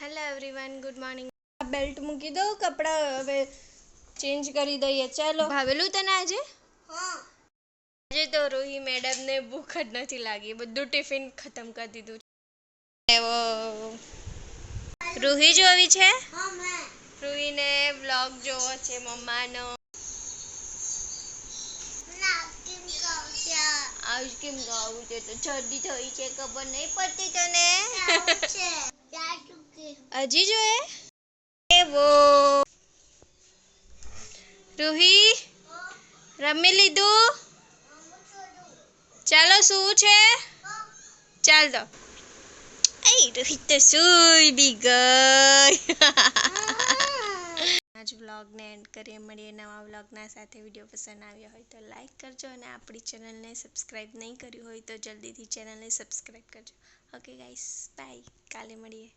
Hello everyone, good morning. Belt મૂકી દો, કપડાં હવે ચેન્જ કરી દઈએ. ચાલો. ભાવેલું તને આજે? હા. આજે તો રોહી મેડમને ભૂખ જ નથી લાગી, બધું ટિફિન ખતમ કરી દીધું. રૂહી જોવી છે? રૂહીને વ્લોગ જોવો છે મમ્માનો. આજ કેમ ગાવું છે? તો શરદી થઈ છે, ખબર નહીં પડતી તને? હજી જોઈએ એવો. રૂહી રમી લીધું? ચાલો, શું છે? ચાલ તો. રૂહી તો સુઈ બી ગઈ. આજ વ્લોગને એન્ડ કરીએ. મળીએ નવા વ્લોગના સાથે. વિડીયો પસંદ આવ્યો હોય તો લાઈક કરજો અને આપણી ચેનલને સબસ્ક્રાઈબ નહીં કર્યું હોય તો જલ્દીથી ચેનલને સબસ્ક્રાઈબ કરજો. Okay guys, bye. કાલે મળીએ.